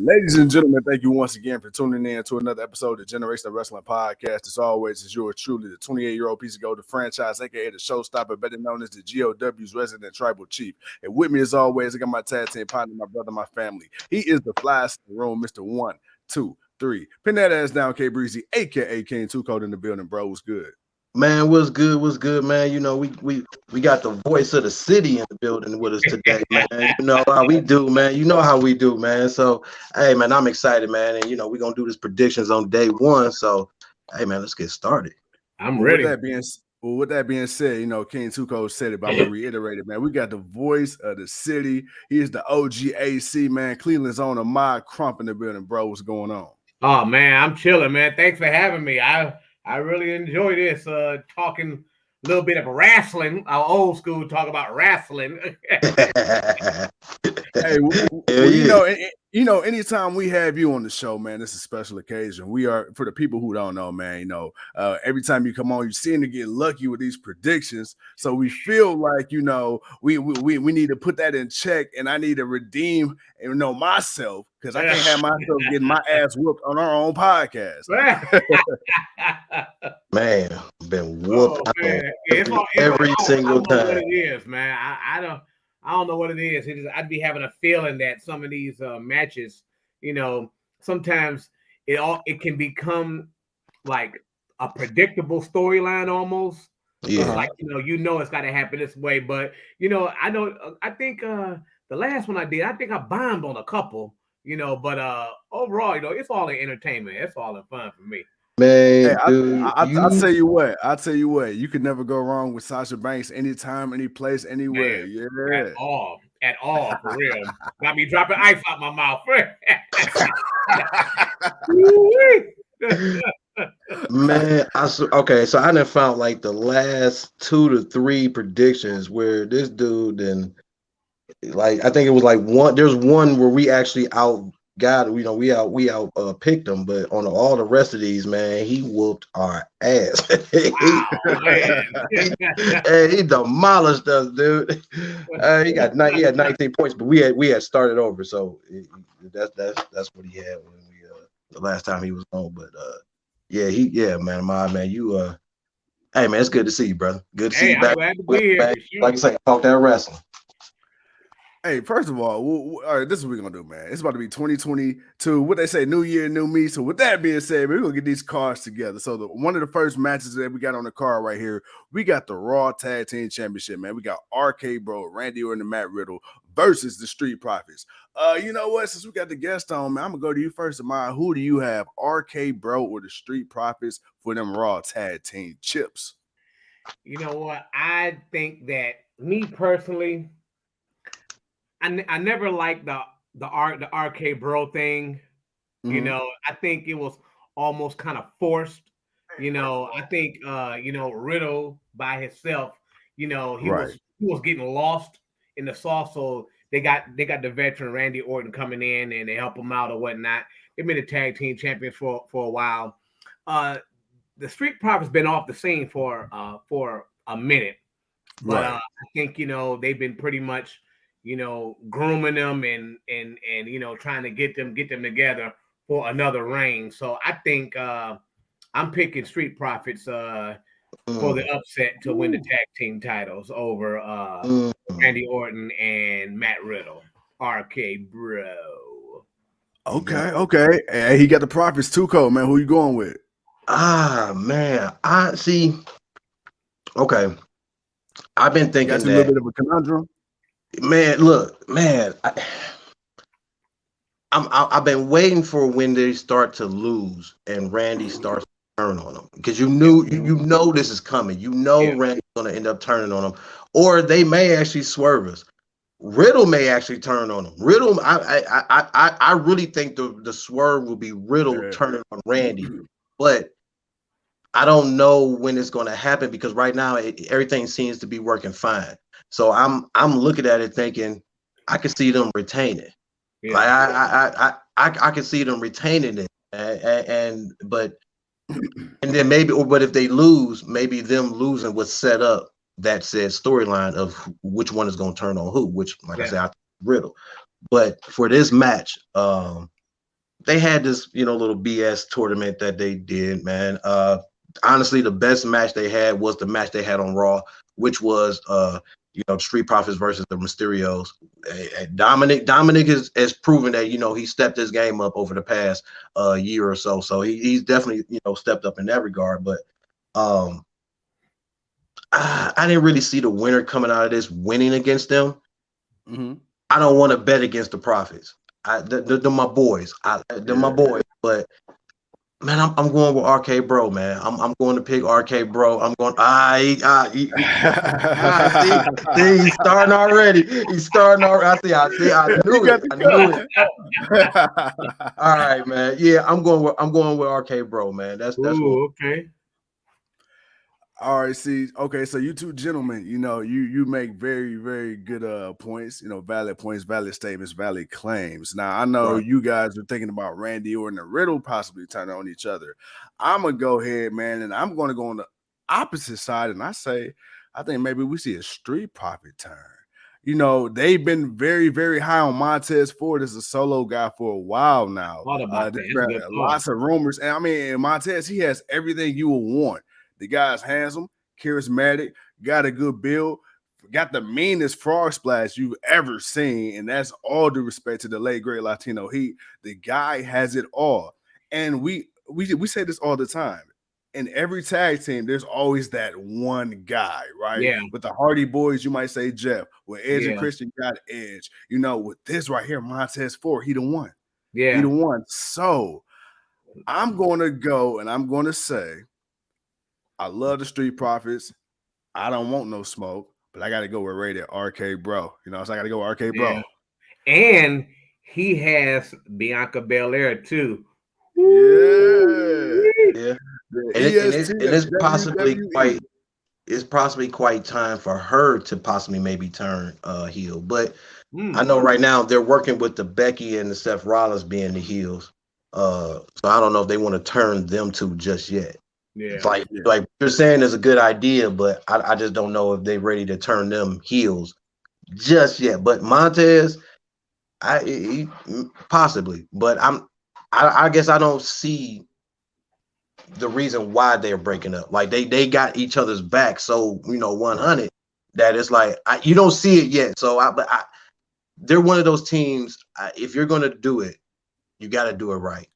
Ladies and gentlemen, thank you once again for tuning in to another episode of the Generational Wrestling Podcast. As always, is yours truly, the 28-year-old piece of gold, the franchise, aka the showstopper, better known as the G.O.W.'s resident tribal chief. And with me, as always, I got my tag team partner, my brother, my family. He is the flyest in the room, Mr. 1, 2, 3. Pin that ass down, K Breezy, aka King Two Code in the building, bro. What's good? Man, what's good, man? You know, we got the voice of the city in the building with us today, man. You know how we do, man. You know how we do, man. So, hey, man, I'm excited, man. And, you know, we're going to do this predictions on day one. So, hey, man, let's get started. I'm ready. With that being said, you know, King Two Code said it, but I'm going to reiterate it, man. We got the voice of the city. He is the OGAC, man. Cleveland's own Ahmaad Crump in the building, bro. What's going on? Oh, man, I'm chilling, man. Thanks for having me. I really enjoy this, talking a little bit of wrestling, our old school talk about wrestling. Hey, you know, anytime we have you on the show, man, it's a special occasion. We are, for the people who don't know, man, you know, every time you come on, you seem to get lucky with these predictions. So we feel like, you know, we need to put that in check, and I need to redeem, you know, myself, because I can't have myself getting my ass whooped on our own podcast. Man, been whooped every single time. What it is, man. I don't know what it is. I'd be having a feeling that some of these matches, you know, sometimes it can become like a predictable storyline almost. Yeah. Like, you know it's got to happen this way. But, I think the last one I did, I think I bombed on a couple, but overall, it's all in entertainment. It's all in fun for me. Man, hey, dude, I'll tell you what, you can never go wrong with Sasha Banks anytime, any place, anywhere. Man, at all, for real. Got me dropping ice out my mouth. Man, okay, so I done found like the last 2 to 3 predictions where this dude, and like I think it was like there's one where we actually we out picked him, but on all the rest of these, man, he whooped our ass. He demolished us, dude. He had 19 points, but we had started over, so that's what he had when we the last time he was on. But man, you hey man, it's good to see you, brother. Good to see you back. Glad to be here. Sure. Like I say, talk that wrestling. Hey, first of all, all right, this is what we're going to do, man. It's about to be 2022. What they say, new year, new me. So with that being said, we're going to get these cards together. So one of the first matches that we got on the card right here, we got the Raw Tag Team Championship, man. We got RK-Bro, Randy Orton, and Matt Riddle versus the Street Profits. You know what? Since we got the guest on, man, I'm going to go to you first, Ahmaad. Who do you have, RK-Bro or the Street Profits for them Raw Tag Team chips? You know what? I think that me personally, I never liked the RK-Bro thing. Mm-hmm. I think it was almost kind of forced. I think Riddle by himself, he was getting lost in the sauce. So they got the veteran Randy Orton coming in and they help him out or whatnot. They've been a tag team champion for a while. The Street Profits been off the scene for a minute, but I think they've been pretty much grooming them and trying to get them together for another reign. So I think I'm picking Street Profits for the upset to win the tag team titles over Randy Orton and Matt Riddle. RK-Bro. Okay. Hey, he got the Profits too, Cole, man. Who you going with? Man, I see. Okay, I've been thinking that's a little bit of a conundrum. Man, look, man, I've been waiting for when they start to lose and Randy starts to turn on them, because you know this is coming. Randy's gonna end up turning on them, or they may actually swerve us. Riddle may actually turn on them. Riddle, I really think the swerve will be Riddle turning on Randy, but I don't know when it's going to happen, because right now everything seems to be working fine. So I'm looking at it thinking I can see them retaining. Yeah. Like I can see them retaining it, and then maybe, but if they lose, maybe them losing would set up that said storyline of which one is going to turn on who. Which, like I said, I Riddle. But for this match, they had this, little BS tournament that they did, man. Honestly, the best match they had was the match they had on Raw, which was Street Profits versus the Mysterios. Dominic has proven that he stepped his game up over the past year or so. So he's definitely stepped up in that regard. But I didn't really see the winner coming out of this winning against them. Mm-hmm. I don't want to bet against the Profits. They're my boys. They're my boys. But man, I'm going with RK Bro, man. I'm going to pick RK Bro. I'm going. See, he's starting already. He's starting already. I knew it. I knew it. All right, man. Yeah, I'm going with RK Bro, man. That's Ooh, okay. All right, see, okay, so you two gentlemen, you make very, very good points, valid points, valid statements, valid claims. Now, I know you guys are thinking about Randy Orton and Riddle possibly turning on each other. I'm gonna go ahead, man, and I'm gonna go on the opposite side, and I think maybe we see a Street Profit turn. They've been very, very high on Montez Ford as a solo guy for a while now. Lots of rumors, and I mean, Montez, he has everything you will want. The guy's handsome, charismatic, got a good build, got the meanest frog splash you've ever seen. And that's all due respect to the late great Latino Heat. The guy has it all. And we say this all the time. In every tag team, there's always that one guy, right? Yeah. With the Hardy Boys, you might say Jeff. With Edge and Christian, got Edge. With this right here, Montez Ford, he the one. Yeah. He the one. So I'm going to go and I'm going to say, I love the Street Profits. I don't want no smoke, but I got to go with rated RK Bro. So I got to go with RK Bro. And he has Bianca Belair too. Yeah. And it's possibly quite time for her to possibly maybe turn heel. But I know right now they're working with the Becky and the Seth Rollins being the heels. So I don't know if they want to turn them two just yet. Yeah. It's like you're saying is a good idea, but I just don't know if they're ready to turn them heels just yet. But Montez, possibly, but I guess I don't see the reason why they're breaking up. Like they got each other's back, so 100 that it's like you don't see it yet. So they're one of those teams. If you're gonna do it, you got to do it right.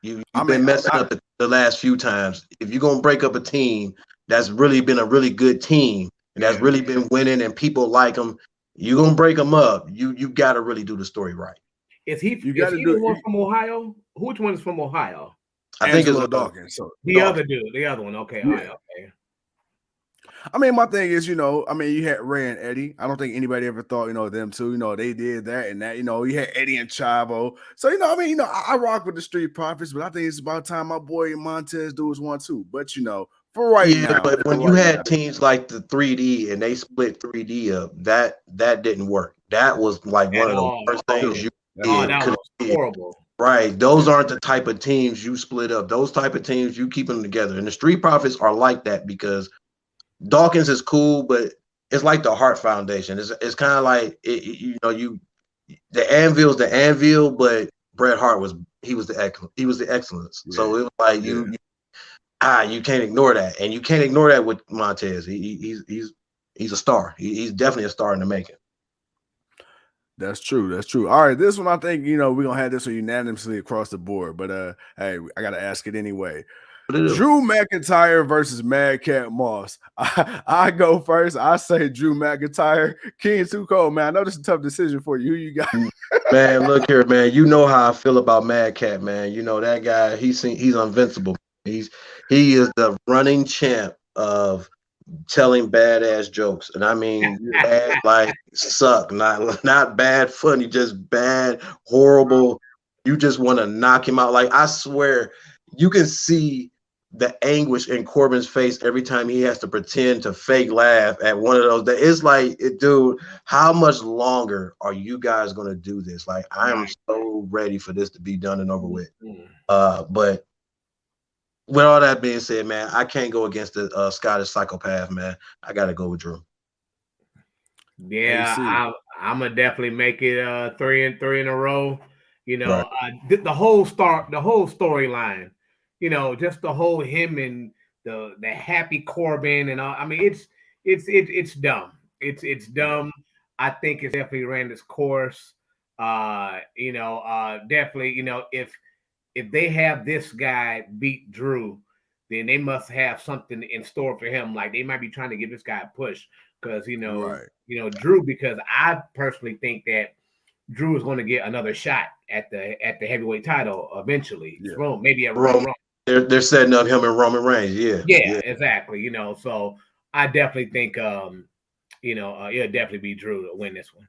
You've been messing up the last few times. If you're gonna break up a team that's really been a really good team and that's really been winning and people like them, you're gonna break them up. You got to really do the story right. Is he the one from Ohio? Which one is from Ohio? I think it's Dawkins. So the other dude, the other one. Okay, all right, okay. I mean, my thing is, you had Ray and Eddie. I don't think anybody ever thought, them two, they did that and that. You had Eddie and Chavo. So, I rock with the Street Profits, but I think it's about time my boy Montez do his one too. But for right now, but when you had teams like the 3D and they split 3D up, that didn't work. That was like one of the worst things you did. That was horrible. Right. Those aren't the type of teams you split up. Those type of teams, you keep them together. And the Street Profits are like that because Dawkins is cool, but it's like the Hart Foundation. It's kind of like the Anvil's the Anvil, but Bret Hart was the excellence. Yeah. So it was like you can't ignore that, and you can't ignore that with Montez. He's a star. He's definitely a star in the making. That's true. All right, this one I think we're gonna have this one unanimously across the board. But hey, I gotta ask it anyway. Drew McIntyre versus Madcap Moss. I go first. I say Drew McIntyre. King Too Cold, man. I know this is a tough decision for you. Who you got? Man, look here, man. You know how I feel about Madcap, man. That guy. He's invincible. He is the running champ of telling badass jokes, and I mean bad like suck, not bad funny, just bad, horrible. You just want to knock him out. Like I swear, you can see the anguish in Corbin's face every time he has to pretend to fake laugh at one of those. It's like, dude, how much longer are you guys gonna do this? Like I am so ready for this to be done and over with. But with all that being said, man, I can't go against the Scottish psychopath, man. I got to go with Drew. Yeah, I'm gonna definitely make it 3 in a row. You Right. know, the whole storyline. You know, just the whole him and the happy Corbin and all. I mean, it's dumb. It's dumb. I think it's definitely ran its course. Definitely. You know, if they have this guy beat Drew, then they must have something in store for him. Like they might be trying to give this guy a push because Right. Drew. Because I personally think that Drew is going to get another shot at the heavyweight title eventually. Yeah. Maybe at Roman, Roman. they're setting up him and Roman Reigns. Yeah. Yeah, Yeah. exactly. You know, so I definitely think it'll definitely be Drew to win this one.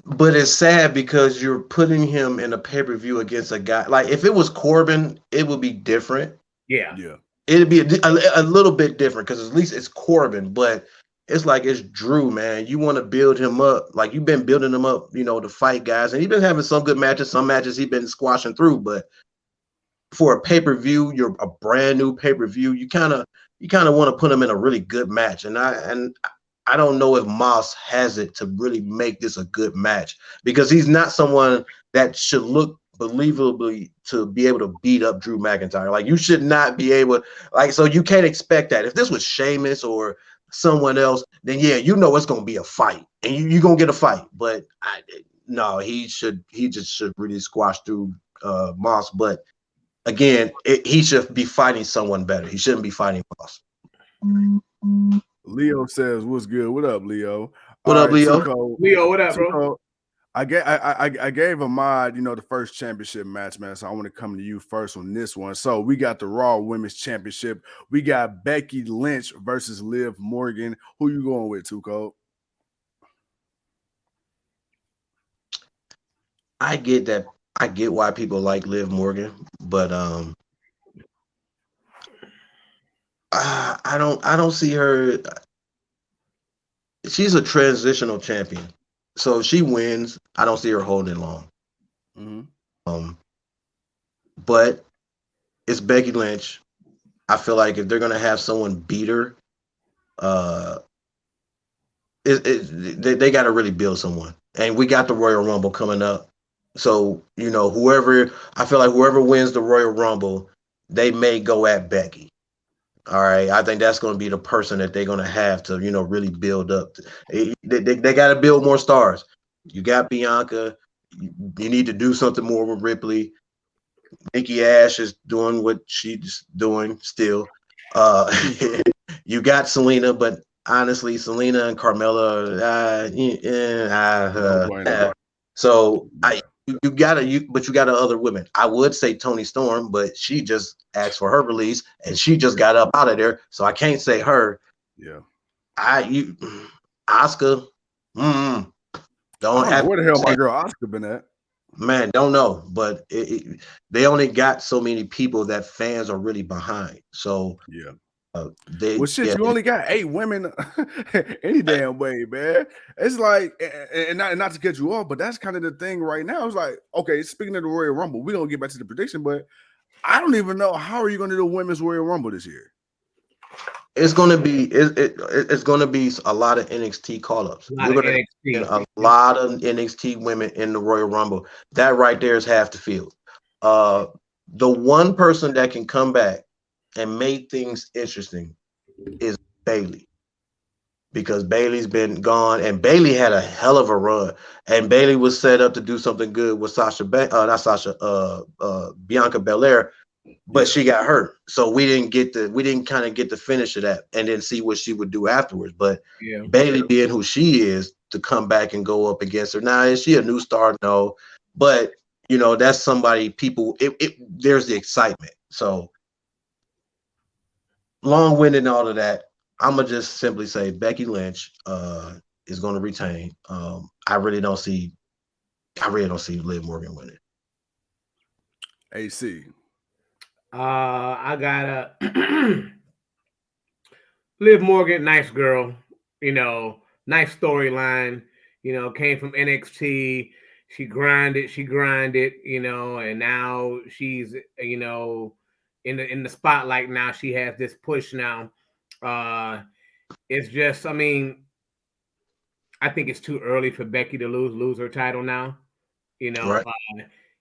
But it's sad because you're putting him in a pay-per-view against a guy. Like if it was Corbin, it would be different. Yeah. Yeah. It'd be a little bit different because at least it's Corbin, but it's like it's Drew, man. You want to build him up. Like you've been building him up, to fight guys. And he's been having some good matches. Some matches he's been squashing through, but for a pay-per-view, you're a brand new pay-per-view. You kind of want to put him in a really good match. And I don't know if Moss has it to really make this a good match because he's not someone that should look believably to be able to beat up Drew McIntyre. Like you should not be able, like, so you can't expect that. If this was Sheamus or someone else, then yeah, it's going to be a fight and you're going to get a fight. But no, he just should really squash through Moss. But again, he should be fighting someone better. He shouldn't be fighting Moss. Leo says, "What's good? What up, Leo? What All up, right, Leo? Tuco. Leo, what up, bro? Tuco, I gave Ahmad, the first championship match, man. So I want to come to you first on this one. So we got the Raw Women's Championship. We got Becky Lynch versus Liv Morgan. Who you going with, Tuco? I get that. I get why people like Liv Morgan, but I don't see her. She's a transitional champion, so if she wins, I don't see her holding long. Mm-hmm. But it's Becky Lynch. I feel like if they're gonna have someone beat her, they got to really build someone. And we got the Royal Rumble coming up, so whoever wins the Royal Rumble, they may go at Becky. All right, I think that's going to be the person that they're going to have to, really build up. They got to build more stars. You got Bianca. You need to do something more with Ripley. Nikki Ash is doing what she's doing still. You got Selena, but honestly, Selena and Carmella, so you got other women. I would say Toni Storm, but she just asked for her release and she just got up out of there, so I can't say her. Yeah. Asuka. Don't I don't know where the hell my girl Asuka been at. Man, don't know, but they only got so many people that fans are really behind. So yeah. You only got 8 women any damn way, man. It's like, and not to cut you off, but that's kind of the thing right now. It's like, okay, speaking of the Royal Rumble, we're gonna get back to the prediction, but I don't even know how are you gonna do the women's Royal Rumble this year. It's gonna be it's gonna be a lot of NXT call-ups. You're gonna get a lot of NXT women in the Royal Rumble. That right there is half the field. The one person that can come back and make things interesting is Bayley, because Bayley's been gone and Bayley had a hell of a run, and Bayley was set up to do something good with Bianca Belair, but she got hurt, so we didn't kind of get the finish of that and then see what she would do afterwards. But Bayley being who she is, to come back and go up against her now, is she a new star? No, but that's somebody people. There's the excitement. So long-winded and all of that. I'm gonna just simply say Becky Lynch is going to retain. I really don't see Liv Morgan winning. AC. I got a Liv Morgan, nice girl, nice storyline, came from NXT. She grinded, and now she's, in the spotlight now. She has this push now. It's just, I mean, I think it's too early for Becky to lose her title now. Right.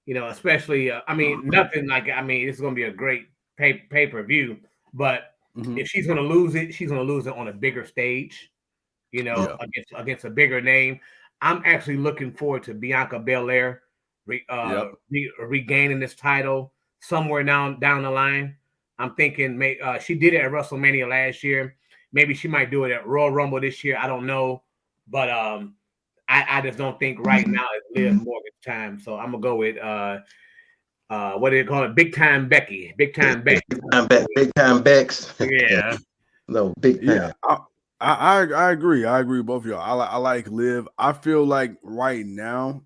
especially I mean, nothing like this is gonna be a great pay-per-view, but if she's gonna lose it, she's gonna lose it on a bigger stage, against a bigger name. I'm actually looking forward to Bianca Belair regaining this title somewhere down the line. I'm thinking she did it at WrestleMania last year. Maybe she might do it at Royal Rumble this year. I don't know, but I just don't think right now is Liv Morgan's time. So I'm gonna go with what do they call it? Big Time Becky. Big Time Becky. Big Time Bex. Yeah. No, Big Time. Yeah. I agree. I agree with both of y'all. I like Liv. I feel like right now,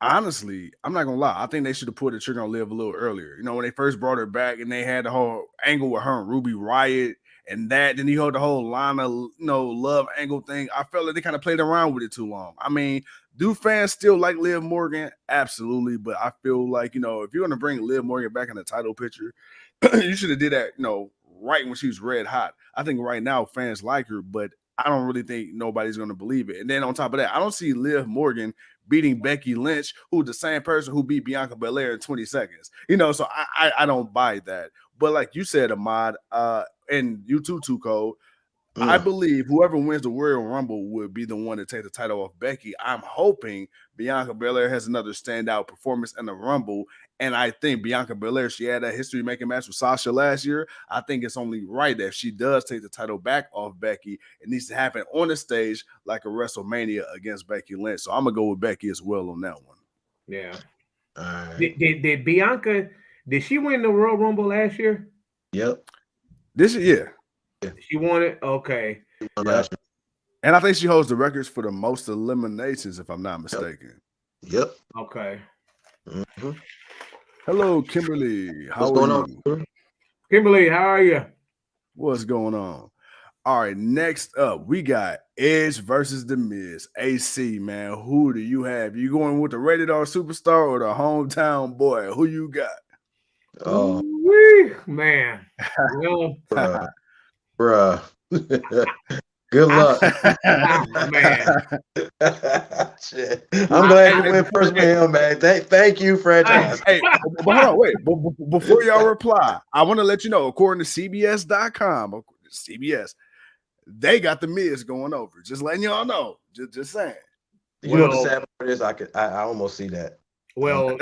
honestly, I'm not gonna lie. I think they should have put the trigger on Liv a little earlier. When they first brought her back and they had the whole angle with her and Ruby Riott and that, then you heard the whole Lana, love angle thing. I felt like they kind of played around with it too long. I mean, do fans still like Liv Morgan? Absolutely, but I feel like if you're gonna bring Liv Morgan back in the title picture, you should have did that, right when she was red hot. I think right now fans like her, but I don't really think nobody's going to believe it. And then on top of that, I don't see Liv Morgan beating Becky Lynch, who's the same person who beat Bianca Belair in 20 seconds. So I don't buy that. But like you said, Ahmad, and you too, Tuco, I believe whoever wins the Royal Rumble would be the one to take the title off Becky. I'm hoping Bianca Belair has another standout performance in the Rumble. And I think Bianca Belair, she had that history-making match with Sasha last year. I think it's only right that if she does take the title back off Becky, it needs to happen on the stage like a WrestleMania against Becky Lynch. So I'm going to go with Becky as well on that one. Yeah. Right. Did Bianca, did she win the Royal Rumble last year? Yep. This year, yeah. She won it? Okay. Yep. And I think she holds the records for the most eliminations, if I'm not mistaken. Yep. Okay. Mm-hmm. Hello, Kimberly. What's going on? Kimberly, how are you? What's going on? All right, next up, we got Edge versus The Miz. AC, man, who do you have? You going with the rated R superstar or the hometown boy? Who you got? Oh, man. Bruh. Good luck. Man. Shit. I'm glad you went first with him, man. Thank you, franchise. Hey, but hold on, wait. Before y'all reply, I want to let you know, according to CBS.com, CBS, they got The Miz going over. Just letting y'all know. Just saying. You know what the sad part is? I almost see that. Well,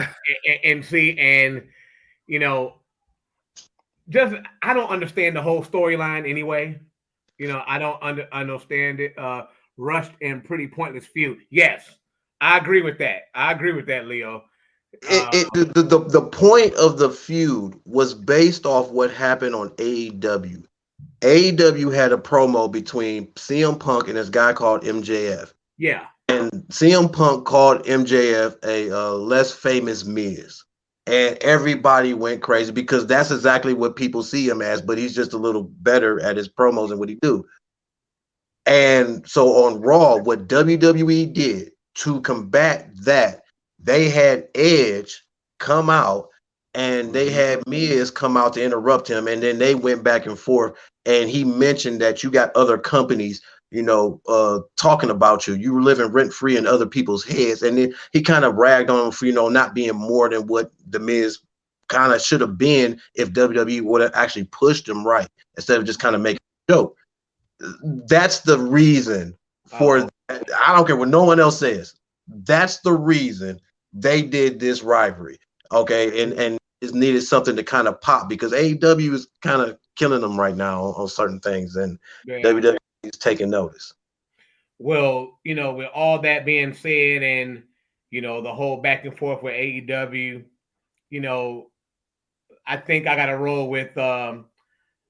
just I don't understand the whole storyline anyway. I don't understand it. Rushed and pretty pointless feud. Yes, I agree with that. Leo. The point of the feud was based off what happened on AEW. AEW had a promo between CM Punk and this guy called MJF. Yeah. And CM Punk called MJF a less famous Miz. And everybody went crazy because that's exactly what people see him as, but he's just a little better at his promos and what he do. And so on Raw, what WWE did to combat that, they had Edge come out and they had Miz come out to interrupt him. And then they went back and forth. And he mentioned that you got other companies, talking about you. You were living rent-free in other people's heads. And then he kind of ragged on him for, not being more than what The Miz kind of should have been if WWE would have actually pushed him right instead of just kind of making a joke. That's the reason for that. I don't care what no one else says. That's the reason they did this rivalry. Okay. And it needed something to kind of pop because AEW is kind of killing them right now on certain things. And WWE is taking notice. Well, with all that being said and, the whole back and forth with AEW, I think I got to roll with, I'm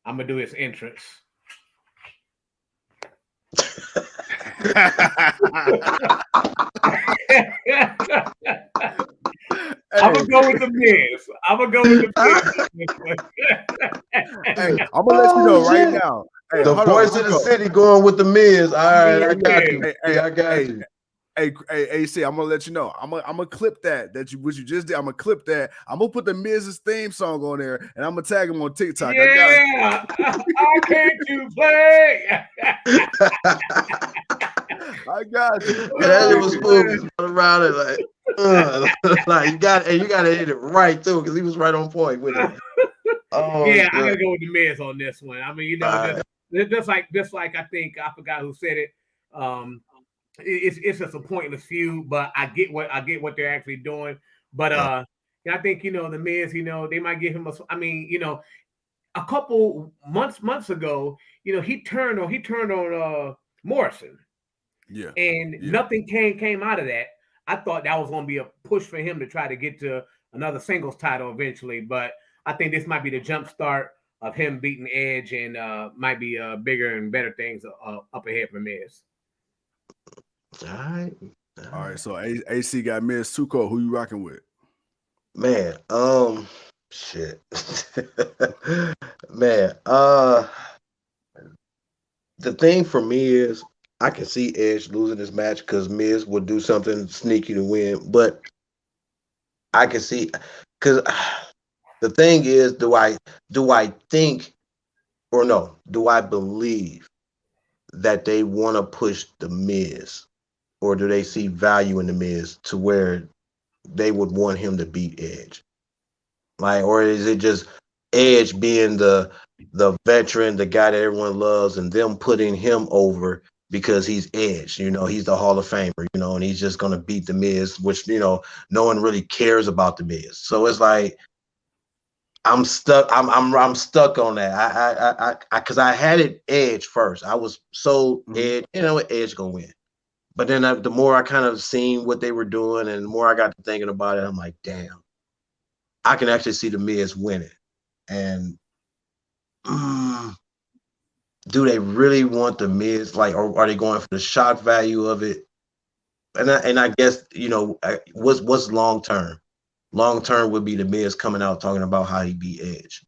going to do his entrance. I'm gonna go with The Miz. Hey, I'm gonna let you know right now. Hey, the voice of the city going with The Miz. All right, I got you. I got you. Hey, AC, I'm gonna let you know. I'm gonna clip that what you just did. I'm gonna clip that. I'm gonna put The Miz's theme song on there, and I'm gonna tag him on TikTok. Yeah, I can't you play. I got you. That was spooky around it like. Like you got to hit it right too, because he was right on point with it. Oh, yeah, shit. I gotta go with the Miz on this one. I mean, you know, just like I think I forgot who said it. It's just a pointless feud, but I get what they're actually doing. But I think the Miz, they might give him a. I mean, a couple months ago, he turned on Morrison. Yeah. And nothing came out of that. I thought that was going to be a push for him to try to get to another singles title eventually, but I think this might be the jump start of him beating Edge, and might be bigger and better things up ahead for Miz. All right. All right. So AC got Miz Tuco. Who you rocking with? Man, shit. Man, the thing for me is I can see Edge losing this match because Miz would do something sneaky to win, but I can see because the thing is, do I think or no? Do I believe that they want to push the Miz, or do they see value in the Miz to where they would want him to beat Edge? Like, or is it just Edge being the veteran, the guy that everyone loves, and them putting him over because he's Edge, he's the Hall of Famer, and he's just gonna beat the Miz, which no one really cares about the Miz. So it's like I'm stuck. I'm stuck on that. I because I had it Edge first. I was so Edge, Edge gonna win. But then the more I kind of seen what they were doing, and the more I got to thinking about it, I'm like, damn, I can actually see the Miz winning. And do they really want the Miz? Like, or are they going for the shock value of it? And I guess what's long term? Long term would be the Miz coming out talking about how he beat Edge.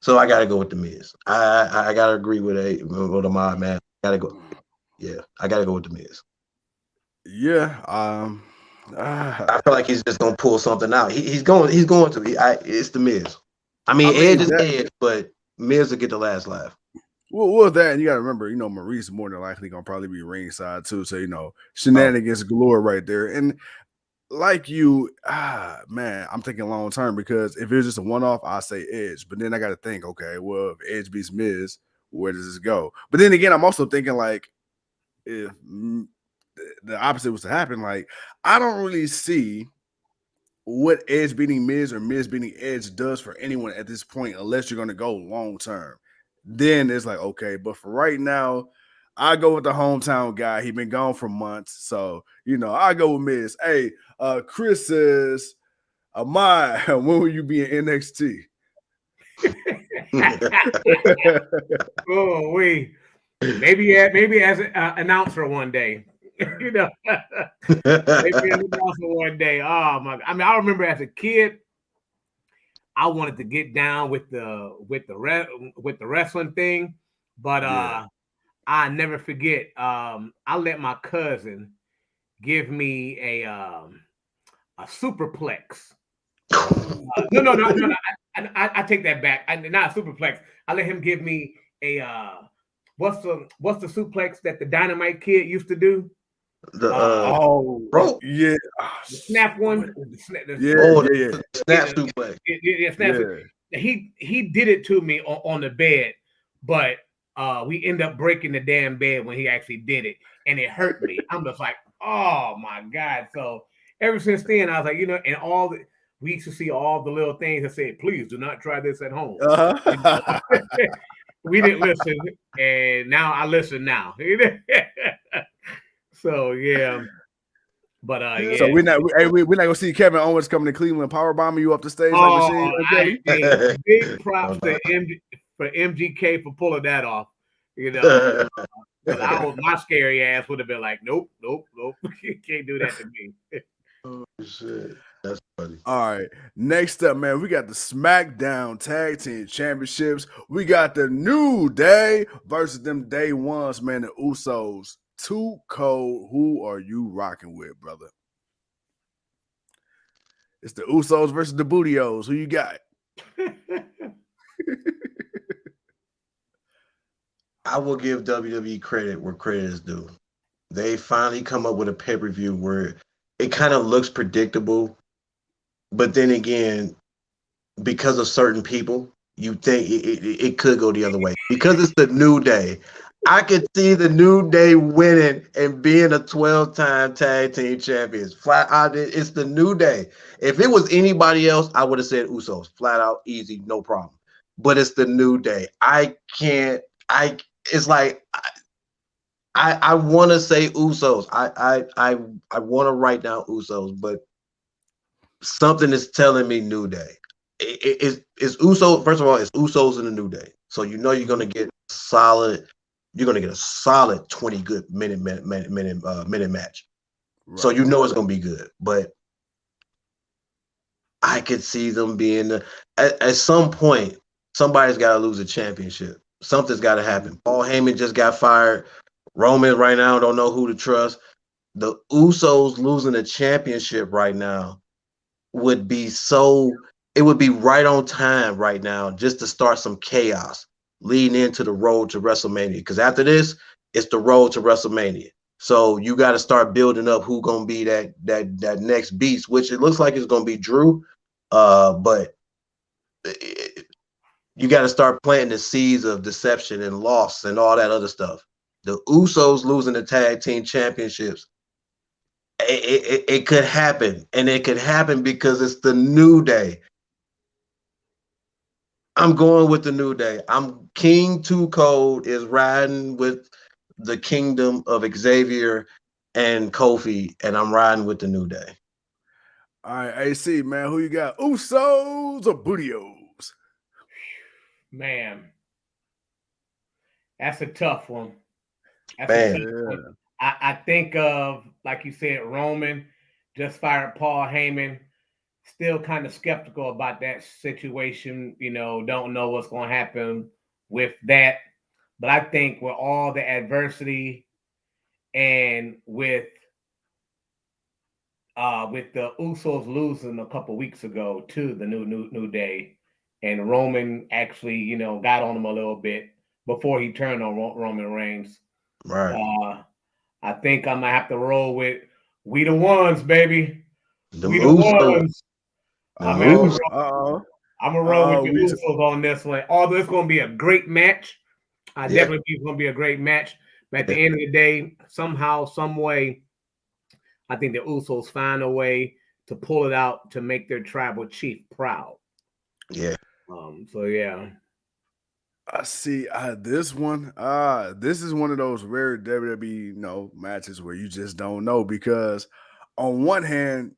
So I got to go with the Miz. I got to agree with Ahmaad, man. Got to go. Yeah, I got to go with the Miz. Yeah. I feel like he's just gonna pull something out. He's going to. It's the Miz. I mean Edge is Edge, but Miz will get the last laugh. Well, that, and you got to remember, Maurice more than likely gonna probably be ringside too. So shenanigans galore right there. And like you, man, I'm thinking long term, because if it's just a one off, I say Edge. But then I got to think, okay, well, if Edge beats Miz, where does this go? But then again, I'm also thinking, like, if the opposite was to happen, like, I don't really see what Edge beating Miz or Miz beating Edge does for anyone at this point, unless you're going to go long term. Then it's like, okay, but for right now, I go with the hometown guy. He been gone for months, so I go with Miz. Hey, Chris says, Ahmaad, when will you be in NXT? Oh, maybe as an announcer one day. Maybe as an announcer one day. Oh my! I mean, I remember as a kid, I wanted to get down with the wrestling thing, but I never forget. I let my cousin give me a superplex. No. I take that back. Not a superplex. I let him give me a what's the suplex that the Dynamite Kid used to do? Bro, yeah, the snap one. The snap suplex. Yeah, snap. Yeah. He did it to me on the bed, but we end up breaking the damn bed when he actually did it, and it hurt me. I'm just like, oh my god. So ever since then, I was like, and we used to see all the little things that said, please do not try this at home. We didn't listen, and now I listen now. So yeah. But yeah. So we're not gonna see Kevin Owens coming to Cleveland power bombing you up the stage like Machine. Big props to MGK for pulling that off. My scary ass would have been like, nope, you can't do that to me. Oh shit, that's funny. All right, next up, man, we got the SmackDown Tag Team Championships. We got the New Day versus them Day Ones, man, the Usos. Too cold. Who are you rocking with, brother? It's the Usos versus the Bootios. Who you got? I will give WWE credit where credit is due. They finally come up with a pay-per-view where it kind of looks predictable, but then again, because of certain people, you think it could go the other way because it's the New Day. I could see the New Day winning and being a 12-time tag team champions. Flat out, it's the New Day. If it was anybody else, I would have said Usos. Flat out, easy, no problem. But it's the New Day. I can't. It's like I want to say Usos. I want to write down Usos, but something is telling me New Day. It's Usos. First of all, it's Usos in the New Day. So you know you're gonna get solid. You're gonna get a solid 20 good minute match. Right. So you know it's gonna be good. But I could see them being at some point. Somebody's got to lose a championship. Something's got to happen. Paul Heyman just got fired. Roman right now don't know who to trust. The Usos losing a championship right now would be it would be right on time right now just to start some chaos leading into the road to WrestleMania. Because after this, it's the road to WrestleMania. So you got to start building up who gonna be that next beast, which it looks like it's gonna be Drew. But you got to start planting the seeds of deception and loss and all that other stuff. The Usos losing the tag team championships, it could happen, and it could happen because it's the New Day. I'm going with the New Day. I'm King Too Cold is riding with the kingdom of Xavier and Kofi, and I'm riding with the New Day. All right, AC, man, who you got? Usos or Bootios? Man, that's a tough one. That's Man. a tough one. I think of, like you said, Roman just fired Paul Heyman. Still kind of skeptical about that situation. You know, don't know what's going to happen with that. But I think with all the adversity and with the Usos losing a couple weeks ago to the New Day, and Roman actually, you know, got on him a little bit before he turned on Roman Reigns. Right. I think I'm gonna have to roll with we the ones, baby. The We the Usos. ones. I'm Usos. gonna roll with the Usos on this one. Although it's gonna be a great match. I definitely think it's gonna be a great match. But at the end of the day, somehow, some way, I think the Usos find a way to pull it out to make their tribal chief proud. Yeah. So yeah. I see this one. This is one of those rare WWE matches where you just don't know, because on one hand,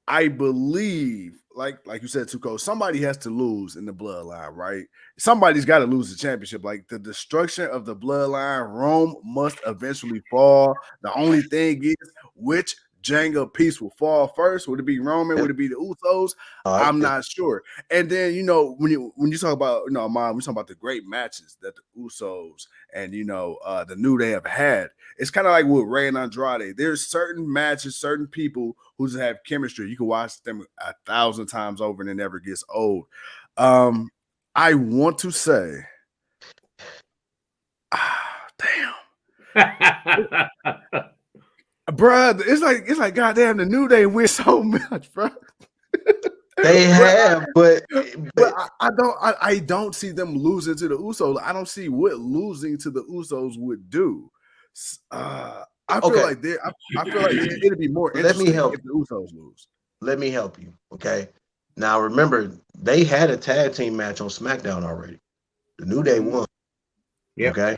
I believe, like you said, Tuco, somebody has to lose in the bloodline, right? Somebody's got to lose the championship. Like the destruction of the bloodline, Rome must eventually fall. The only thing is, which Jenga piece will fall first? Would it be Roman? Would it be the Usos? I'm not sure. And then when you talk about Mom, we talk about the great matches that the Usos and the New Day have had. It's kind of like with Rey and Andrade. There's certain matches, certain people who just have chemistry. You can watch them 1,000 times over and it never gets old. I want to say, damn. Bruh, it's like goddamn the New Day win so much, bro. They have, but I don't see them losing to the Usos. I don't see what losing to the Usos would do. I feel like it'd be more interesting if the Usos lose. Let me help you. Okay. Now remember, they had a tag team match on SmackDown already. The New Day won. Yep. Okay.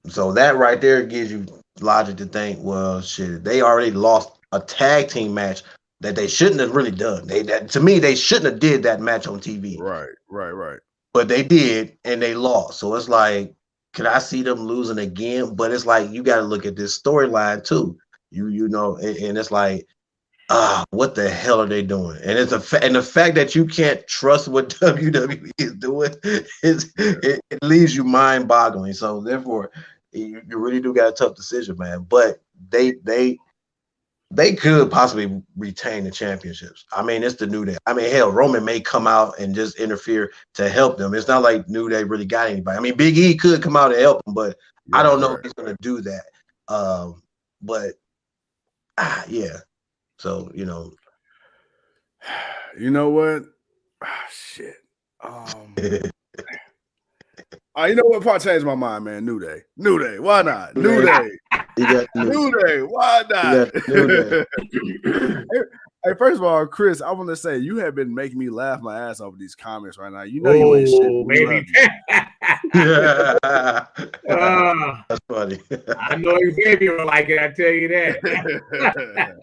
So that right there gives you logic to think, well, shit, they already lost a tag team match that they shouldn't have really done. To me, they shouldn't have did that match on TV. Right. But they did, and they lost. So it's like, could I see them losing again? But it's like you got to look at this storyline too. You know, and it's like, what the hell are they doing? And it's and the fact that you can't trust what WWE is doing it leaves you mind boggling. So therefore, you really do got a tough decision, man. But they could possibly retain the championships. I mean, it's the New Day. I mean, hell, Roman may come out and just interfere to help them. It's not like New Day really got anybody. I mean, Big E could come out and help them, but I don't know if he's going to do that. But yeah. So You know what? Shit. You know what? Probably changed my mind, man. New Day. Why not? New Day. You got New Day. Why not? New Day. Hey, first of all, Chris, I want to say you have been making me laugh my ass off these comments right now. You know you ain't shit. We love Yeah. you. That's funny. I know Xavier will like it. I tell you that.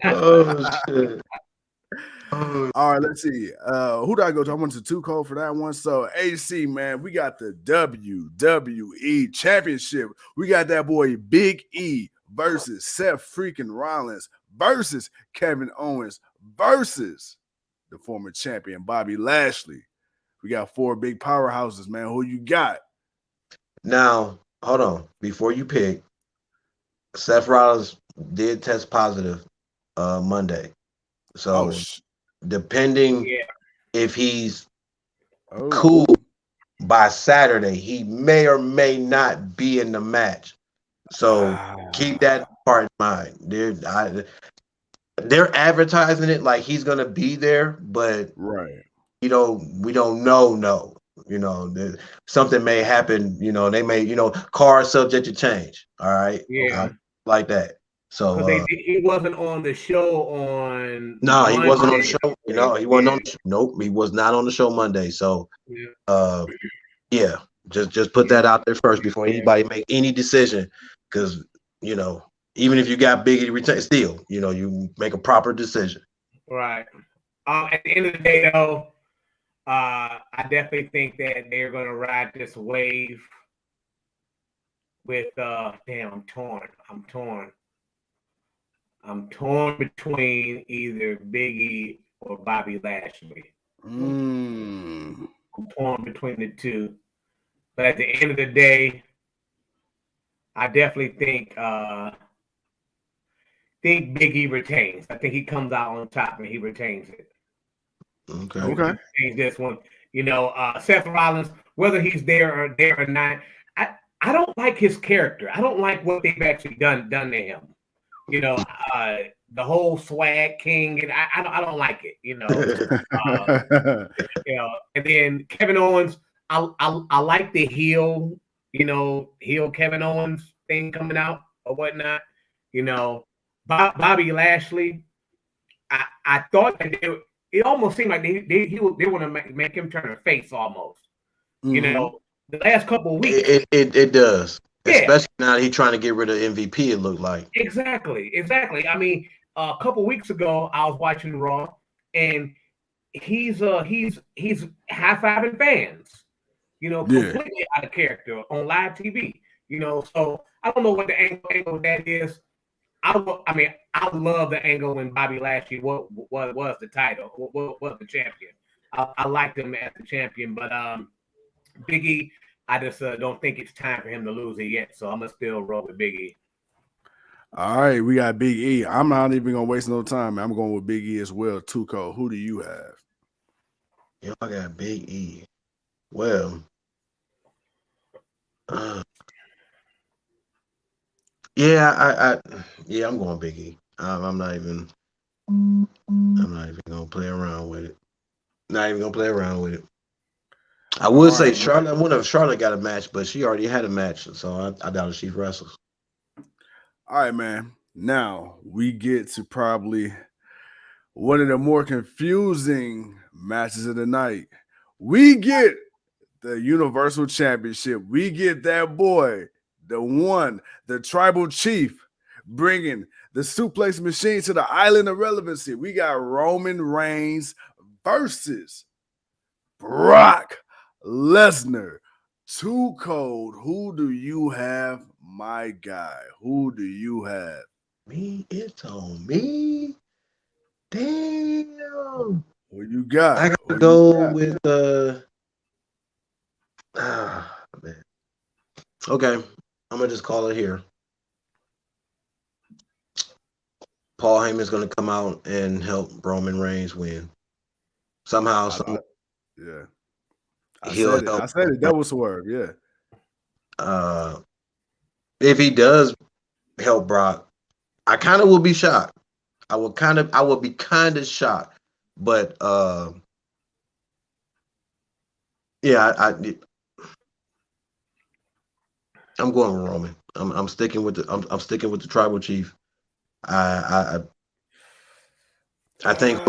Oh shit. Oh. All right, let's see. Who do I go to? I went to 2 for that one. So AC, man, we got the WWE Championship. We got that boy Big E versus Seth freaking Rollins versus Kevin Owens versus the former champion Bobby Lashley. We got 4 big powerhouses, man. Who you got? Now, hold on. Before you pick, Seth Rollins did test positive Monday. So depending if he's cool by Saturday, he may or may not be in the match. So keep that part in mind. They're advertising it like he's gonna be there, but we don't know. No, something may happen. They may, cars subject to change. All right, like that. So he wasn't on the show on. No, he wasn't on the show. He wasn't on. Nope, he was not on the show Monday. So, just put that out there first before anybody make any decision, because even if you got Biggie retain, still you make a proper decision. Right. At the end of the day, though, I definitely think that they're going to ride this wave with. I'm torn between either Biggie or Bobby Lashley. I'm torn between the two. But at the end of the day, I definitely think Biggie retains. I think he comes out on top and he retains it. Okay. He retains this one. Seth Rollins, whether he's there or not, I don't like his character. I don't like what they've actually done to him. The whole swag king, and I don't like it. And then Kevin Owens, I like the heel Kevin Owens thing coming out or whatnot. Bobby Lashley, I thought that it almost seemed like they want to make him turn a face almost. The last couple of weeks, it does. Especially now that he's trying to get rid of MVP, it looked like. Exactly. I mean, a couple weeks ago, I was watching Raw, and he's high-fiving fans, completely out of character on live TV. So I don't know what the angle of that is. I love the angle when Bobby Lashley was the title, was the champion. I liked him as the champion, but Big E, I just don't think it's time for him to lose it yet. So I'm gonna still roll with Big E. All right, we got Big E. I'm not even gonna waste no time. I'm going with Big E as well. Tuco, who do you have? I got Big E. Well, I'm going Big E. I'm not even gonna play around with it. I would say Charlotte. I wonder if Charlotte got a match, but she already had a match, so I doubt if she wrestles. All right, man. Now we get to probably one of the more confusing matches of the night. We get the Universal Championship. We get that boy, the one, the tribal chief, bringing the suplex machine to the island of relevancy. We got Roman Reigns versus Brock Lesnar. Too cold. Who do you have, my guy? Who do you have? Me, it's on me. Damn. What you got? I gotta go with man. Okay, I'm gonna just call it here. Paul Heyman's gonna come out and help Roman Reigns win. Somehow, yeah. I said it. That was swerve. Yeah. If he does help Brock, I kind of will be shocked. I would be kind of shocked, but yeah, I'm going with Roman. I'm sticking with the tribal chief. I think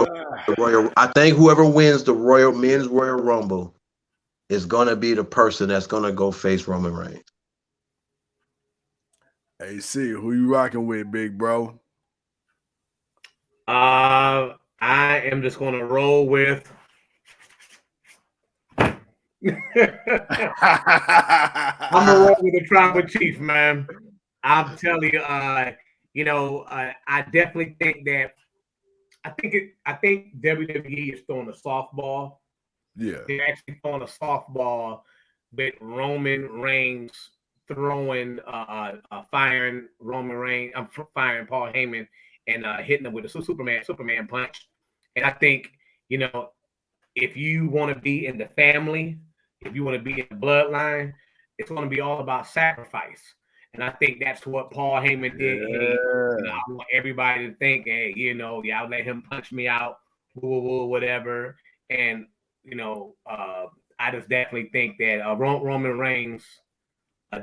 whoever wins the men's Royal Rumble is gonna be the person that's gonna go face Roman Reigns. AC, who you rocking with, big bro? I am just gonna roll with. I'm gonna roll with the tribal chief, man. I'm telling you, I definitely think that I think WWE is throwing a softball. Yeah. They're actually throwing a softball with Roman Reigns throwing firing Roman Reigns. I'm firing Paul Heyman and hitting him with a Superman punch. And I think, if you want to be in the family, if you want to be in the bloodline, it's going to be all about sacrifice. And I think that's what Paul Heyman did. Hey, I want everybody to think, hey, I'll let him punch me out, whatever. And, I just definitely think that Roman Reigns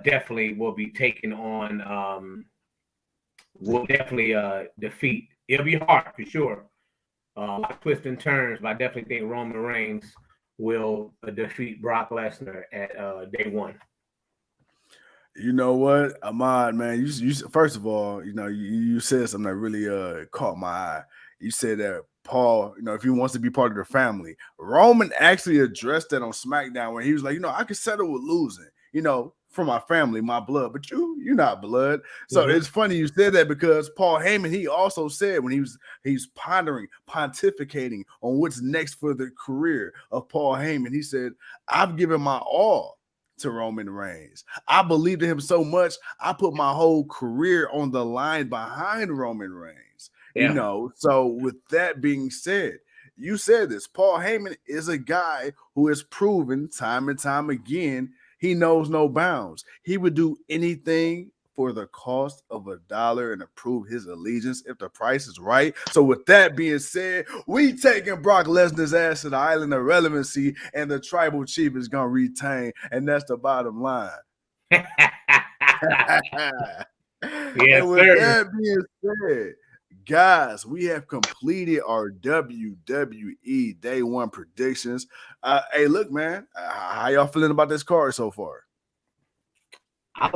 definitely will be taking on, will definitely defeat. It'll be hard for sure. Twists and turns, but I definitely think Roman Reigns will defeat Brock Lesnar at day one. You know what, Ahmad, man, you first of all, you said something that really caught my eye. You said that Paul, if he wants to be part of the family, Roman actually addressed that on SmackDown when he was like, I could settle with losing, for my family, my blood, but you're not blood. So It's funny you said that because Paul Heyman, he also said when he's pontificating on what's next for the career of Paul Heyman, he said, I've given my all to Roman Reigns. I believed in him so much, I put my whole career on the line behind Roman Reigns. Yeah. So with that being said, you said this, Paul Heyman is a guy who has proven time and time again he knows no bounds. He would do anything for the cost of $1 and to prove his allegiance if the price is right. So with that being said, we taking Brock Lesnar's ass to the island of relevancy, and the tribal chief is gonna retain, and that's the bottom line. Yes, and with that being said, guys, we have completed our WWE Day 1 predictions. Hey, look, man, how y'all feeling about this card so far? I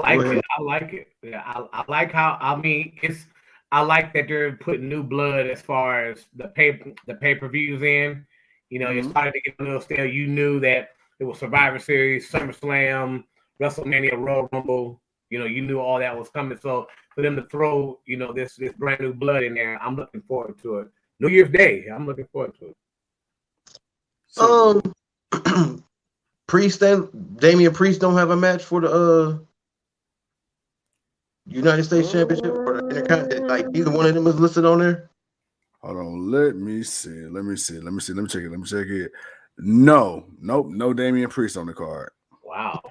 like it. Yeah, I like how. I like that they're putting new blood as far as the pay-per-views in. It started to get a little stale. You knew that it was Survivor Series, SummerSlam, WrestleMania, Royal Rumble. You knew all that was coming. So for them to throw, this brand new blood in there, I'm looking forward to it. New Year's Day, I'm looking forward to it. Damian Priest don't have a match for the United States Championship or the Intercontinental. Like neither one of them is listed on there. Hold on, let me see. Let me check it. No Damian Priest on the card. Wow.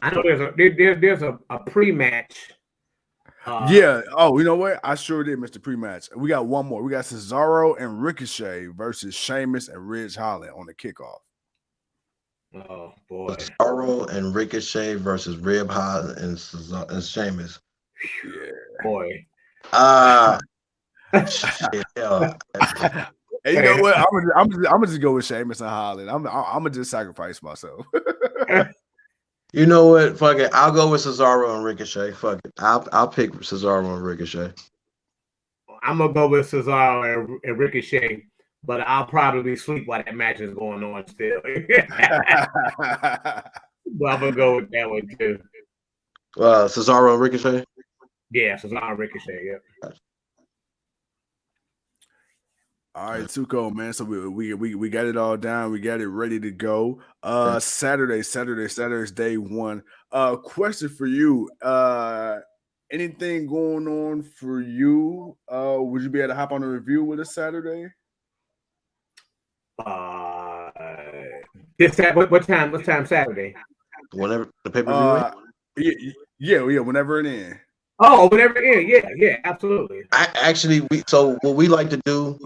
I know there's a pre-match. Yeah. Oh, you know what? I sure did, Mr. Pre-match. We got one more. We got Cesaro and Ricochet versus Sheamus and Ridge Holland on the kickoff. Oh boy. Cesaro and Ricochet versus Rib Holland and Sheamus. Yeah. Boy. Shit, yeah. Hey, you know what? I'm gonna just go with Sheamus and Holland. I'm gonna just sacrifice myself. You know what? Fuck it. I'll go with Cesaro and Ricochet. Fuck it. I'll pick Cesaro and Ricochet. I'm gonna go with Cesaro and Ricochet, but I'll probably sleep while that match is going on still. But I'm gonna go with that one too. Cesaro and Ricochet. Yeah, Cesaro and Ricochet. Yeah. All right, Tuco, man. So we got it all down. We got it ready to go. Saturday's day 1. Question for you. Anything going on for you? Would you be able to hop on a review with us Saturday? What time Saturday? Whenever the pay-per-view. Yeah, whenever it ends. Oh, whatever. Yeah, absolutely. What we like to do,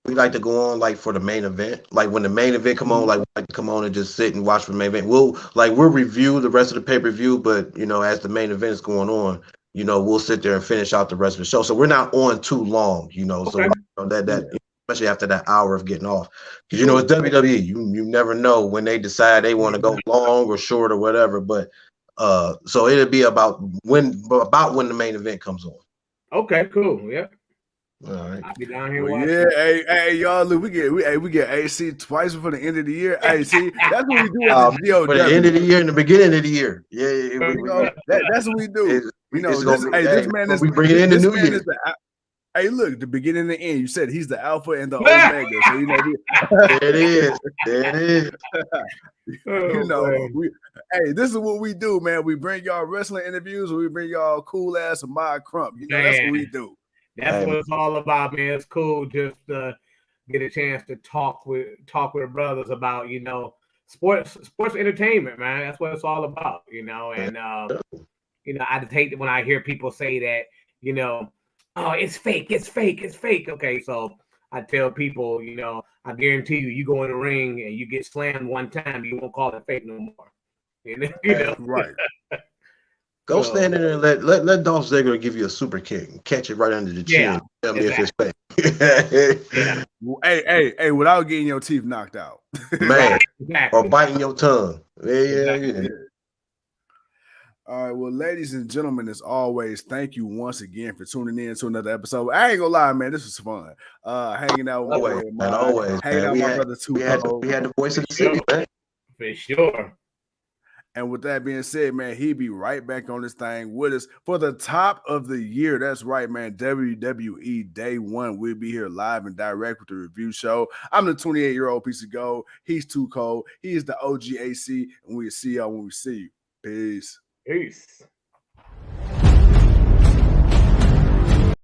we like to go on like for the main event. Like when the main event come on, like we like to come on and just sit and watch for the main event. We'll review the rest of the pay-per-view, but as the main event is going on, we'll sit there and finish out the rest of the show. So we're not on too long, so Okay. that especially after that hour of getting off. Because it's WWE. You never know when they decide they want to go long or short or whatever, but so it'll be about when the main event comes on. Okay, cool. Yeah. All right. I'll be down here Well, watching. yeah, hey, y'all, look, we get AC twice before the end of the year. Hey, see, that's what we do at the G.O.W. For the end of the year and the beginning of the year. That's what we do. This man is is bring it in the this new man year. is the. Hey, look, the beginning and the end. You said he's the alpha and the omega. So There it is. There it is. This is what we do, man. We bring y'all wrestling interviews, or we bring y'all cool ass Ahmaad Crump. That's what we do. That's what it's all about, man. It's cool just to get a chance to talk with brothers about sports entertainment, man. That's what it's all about, And I just hate it when I hear people say that, oh, it's fake. Okay, so I tell people, I guarantee you go in the ring and you get slammed one time, you won't call it fake no more. Right. Go stand in there and let Dolph Ziggler give you a super kick and catch it right under the chin. Tell me if it's fake. Yeah. Hey, without getting your teeth knocked out. Man. Exactly. Or biting your tongue. Yeah. All right, well, ladies and gentlemen, as always, thank you once again for tuning in to another episode. I ain't gonna lie, man, this was fun. Hanging out with always, hanging out with my brother too. We had the voice of the city, man. For sure. And with that being said, man, he'll be right back on this thing with us for the top of the year. That's right, man. WWE Day 1. We'll be here live and direct with the review show. I'm the 28-year-old piece of gold. He's too cold. He is the OG AC, and we'll see y'all when we see you. Peace. Peace.